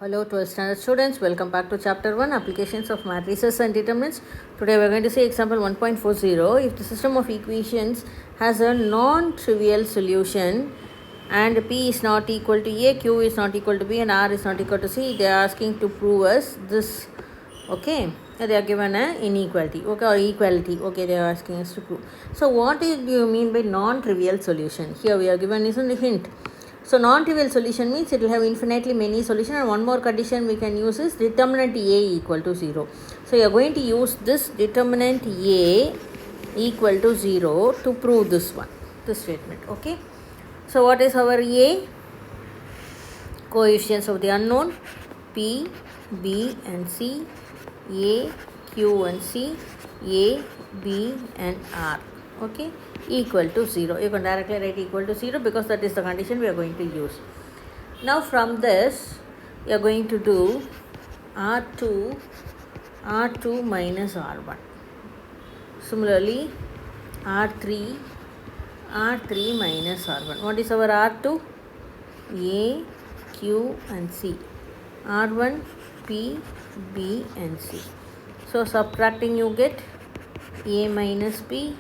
Hello 12th standard students, welcome back to chapter 1 applications of matrices and determinants. Today we are going to see example 1.40. If the system of equations has a non-trivial solution and P is not equal to A, Q is not equal to B and R is not equal to C, they are asking to prove us this. Okay, they are given an inequality, okay, or equality, okay, they are asking us to prove. So what do you mean by non-trivial solution? Here we are given is a hint. So non-trivial solution means it will have infinitely many solutions, and one more condition we can use is determinant A equal to 0. So you are going to use this determinant A equal to 0 to prove this statement. Okay. So what is our A? Coefficients of the unknown P, B and C, A, Q and C, A, B and R. Okay, equal to 0. You can directly write equal to 0 because that is the condition we are going to use. Now from this you are going to do R2 minus R1. Similarly R3 minus R1. What is our R2? A, Q and C. R1, P, B and C. So subtracting you get A minus B,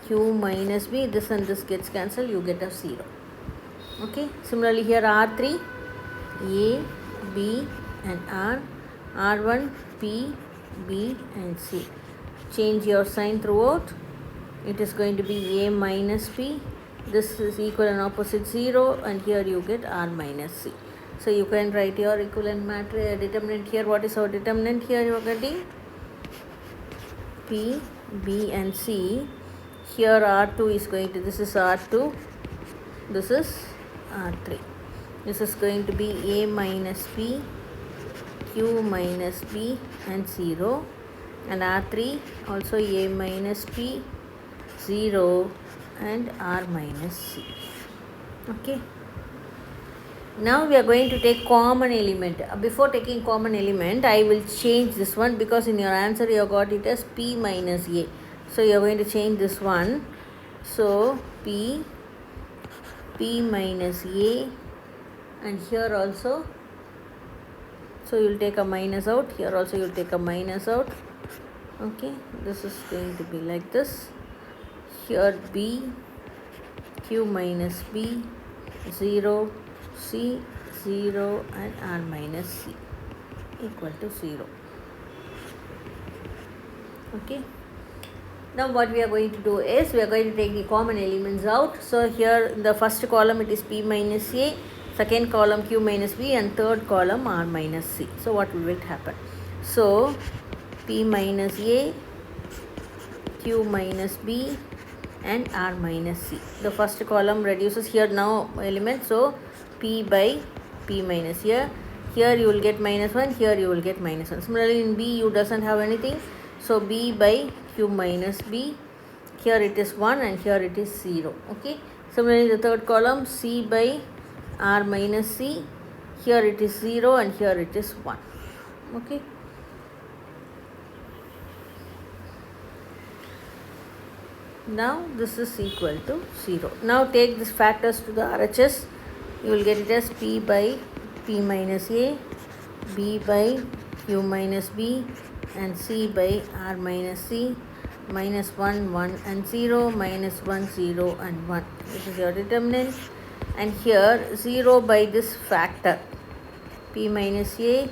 Q minus B, this and this gets cancelled, you get a 0. Okay. Similarly here R3, A, B and R, R1, P, B and C. Change your sign throughout. It is going to be A minus P. This is equal and opposite 0 and here you get R minus C. So you can write your equivalent matrix determinant here. What is our determinant here? You are getting P, B and C. Here R2 is going to, this is R2, this is R3. This is going to be A minus P, Q minus B and 0, and R3 also A minus P, 0 and R minus C. Okay. Now we are going to take common element. Before taking common element, I will change this one because in your answer you have got it as P minus A. So you are going to change this one. So P minus A, and here also, so you will take a minus out. Here also you will take a minus out. Okay, this is going to be like this. Here B, Q minus B, 0, C, 0 and R minus C equal to 0. Okay. Now what we are going to do is we are going to take the common elements out. So here in the first column it is P minus A, second column Q minus B and third column R minus C. So what will happen? So P minus A, Q minus B and R minus C. The first column reduces here now element. So P by P minus here. Here you will get minus 1, here you will get minus 1. Similarly in B you doesn't have anything. So B by Q minus B. Here it is 1 and here it is 0. Okay. Similarly the third column C by R minus C. Here it is 0 and here it is 1. Okay. Now this is equal to 0. Now take these factors to the RHS. You will get it as P by P minus A, B by Q minus B and C by R minus C, minus 1, 1 and 0, minus 1, 0 and 1. This is your determinant. And here 0 by this factor P minus A,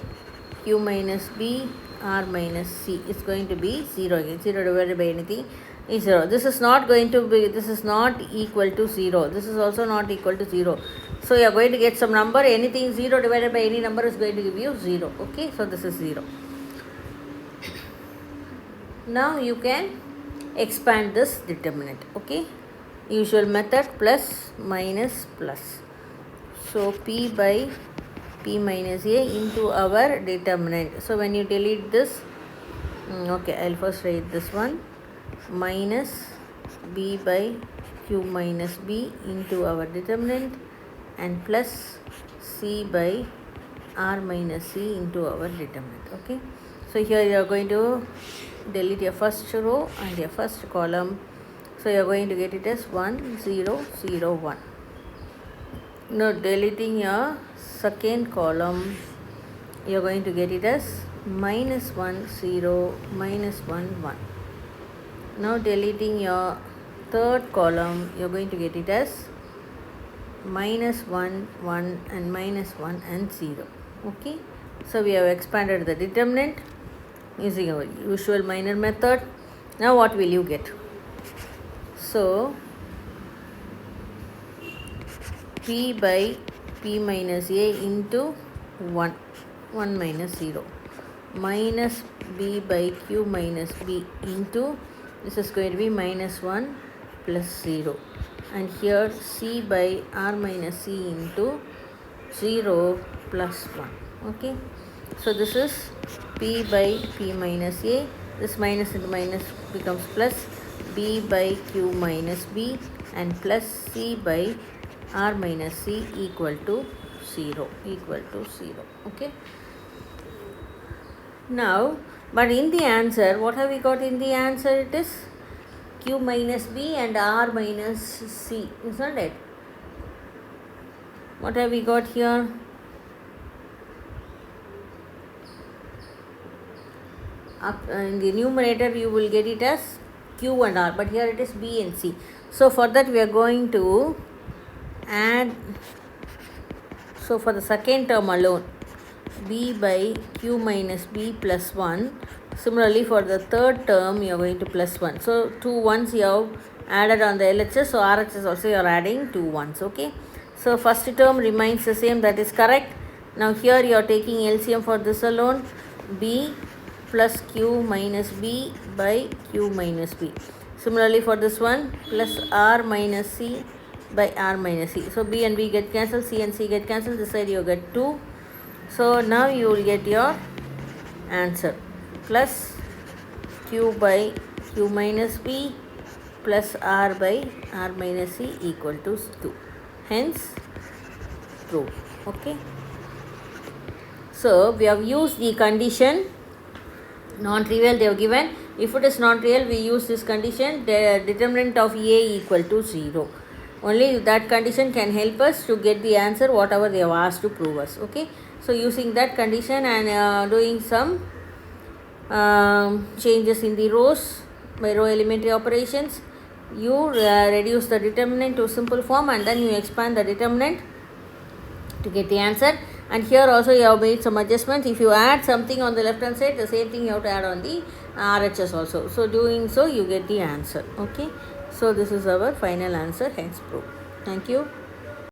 Q minus B, R minus C is going to be 0 again. 0 divided by anything is 0. This is not going to be, this is not equal to 0. This is also not equal to 0. So you are going to get some number. Anything 0 divided by any number is going to give you 0. Okay. So this is 0. Now you can expand this determinant. Okay. Usual method, plus, minus, plus. So P by P minus A into our determinant. So when you delete this, okay, I'll first write this one, minus B by Q minus B into our determinant and plus C by R minus C into our determinant. Okay. So here you are going to delete your first row and your first column. So you are going to get it as 1, 0, 0, 1. Now deleting your second column you're going to get it as minus 1 0 minus 1 1. Now deleting your third column, you're going to get it as minus 1 1 and minus 1 and 0. Okay, so we have expanded the determinant using our usual minor method. Now what will you get? So p by p minus a into 1 1 minus 0 minus b by q minus b into, this is going to be minus 1 plus 0, and here c by r minus c into 0 plus 1. Okay, so this is p by p minus a, this minus into minus becomes plus, b by q minus b and plus c by r minus c equal to 0. Okay, now but in the answer, what have we got in the answer? It is q minus b and r minus c, isn't it? What have we got here? In the numerator you will get it as q and r, but here it is b and c. So for that we are going to add, so for the second term alone, b by q minus b plus 1. Similarly for the third term you are going to plus 1. So 2 1s you have added on the LHS, so RHS also you are adding 2 1s. Okay, so first term remains the same, that is correct. Now here you are taking LCM for this alone, b plus q minus b by q minus b. Similarly for this one, plus r minus c by r minus c. So b and b get cancelled, c and c get cancelled, this side you get 2. So now you will get your answer, plus q by q minus b plus r by r minus c equal to 2. Hence true. Okay, so we have used the condition non-trivial they have given. If it is non-trivial, we use this condition, the determinant of a equal to 0. Only that condition can help us to get the answer whatever they have asked to prove us. Okay, so using that condition and doing some changes in the rows by row elementary operations, you reduce the determinant to simple form and then you expand the determinant to get the answer. And here also you have made some adjustments. If you add something on the left hand side, the same thing you have to add on the RHS also. So doing so you get the answer. Okay, so this is our final answer, hence proof. Thank you.